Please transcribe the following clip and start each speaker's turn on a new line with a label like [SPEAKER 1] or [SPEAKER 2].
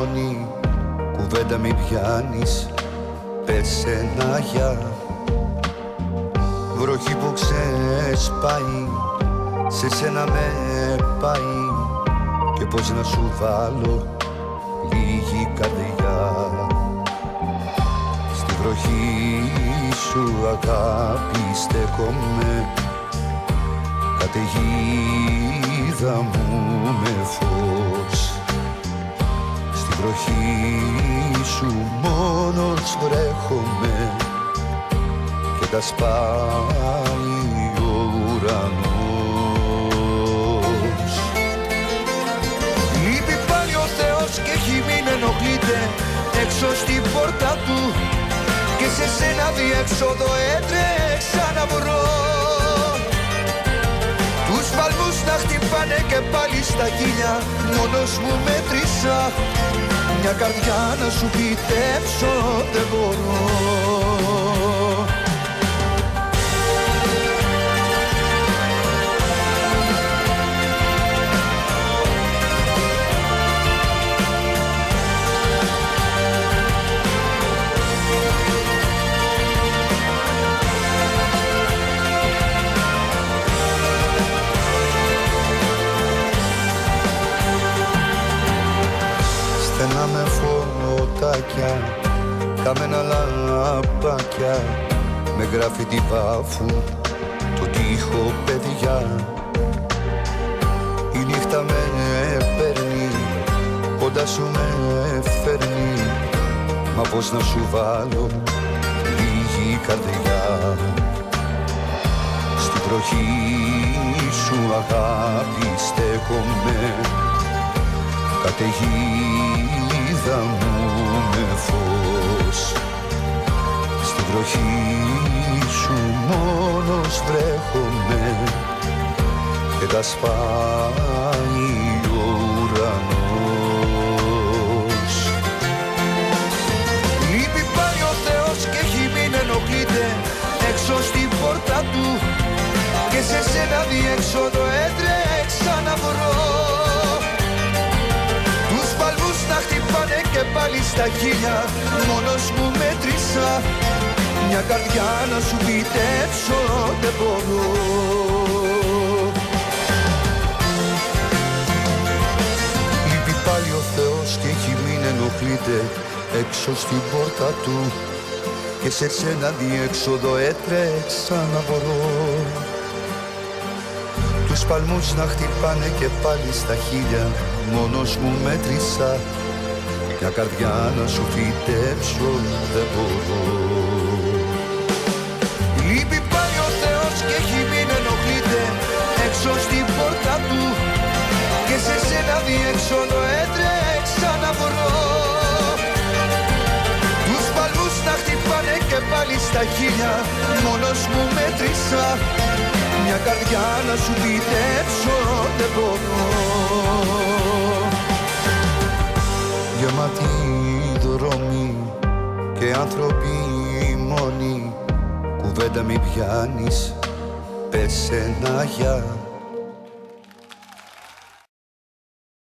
[SPEAKER 1] μόνη, κουβέντα μη πιάνεις, πες ένα γεια. Βροχή που ξεσπάει, σε σένα με πάει, και πώς να σου βάλω λίγη καρδιά. Στη βροχή σου αγάπη στέκομαι, καταιγίδα μου με φως. Στη βροχή σου μόνος βρέχομαι και τα σπάει ο ουρανός. Λείπει πάλι ο Θεός και έχει μην ενοχλείται έξω στην πόρτα του, και σε σένα διέξοδο έτρεξα να βρω. Τους παλμούς να χτυπάνε και πάλι στα χείλια, μόνος μου μέτρησα, μια καρδιά να σου φυτέψω δεν μπορώ. Στενά με φωτάκια, καμένα λαμπάκια, με γράφει βάφου το τοίχο παιδιά. Η νύχτα με παίρνει, κοντά σου με φέρνει, μα πώς να σου βάλω λίγη καρδιά. Στη βροχή σου αγάπη στέκομαι, καταιγίδα μου με φως. Στη βροχή σου μόνος βρέχομαι και τα σπάει ο ουρανός. Λείπει πάλι ο Θεός και έχει μην ενοχλείται έξω στην πόρτα του, και σε σένα διέξοδο έτρεξα να βρω. Να χτυπάνε και πάλι στα χείλια, μόνος μου μέτρησα, μια καρδιά να σου φυτέψω δεν μπορώ. Λείπει πάλι ο Θεός και έχει μην ενοχλείται έξω στην πόρτα του, και σε σένα διέξοδο έτρεξα να βρω. Τους παλμούς να χτυπάνε και πάλι στα χείλια, μόνος μου μέτρησα, μια καρδιά να σου φυτέψω δεν μπορώ. Λείπει πάλι ο Θεός και έχει μην ενοχλείται έξω στην πόρτα του, και σε σένα διέξοδο έτρεξα να βρω. Τους παλμούς να χτυπάνε και πάλι στα χείλια, μόνος μου μέτρησα, μια καρδιά να σου φυτέψω δεν μπορώ. Γεμάτοι δρόμοι και άνθρωποι μόνοι, κουβέντα μη πιάνεις, πες ένα γεια.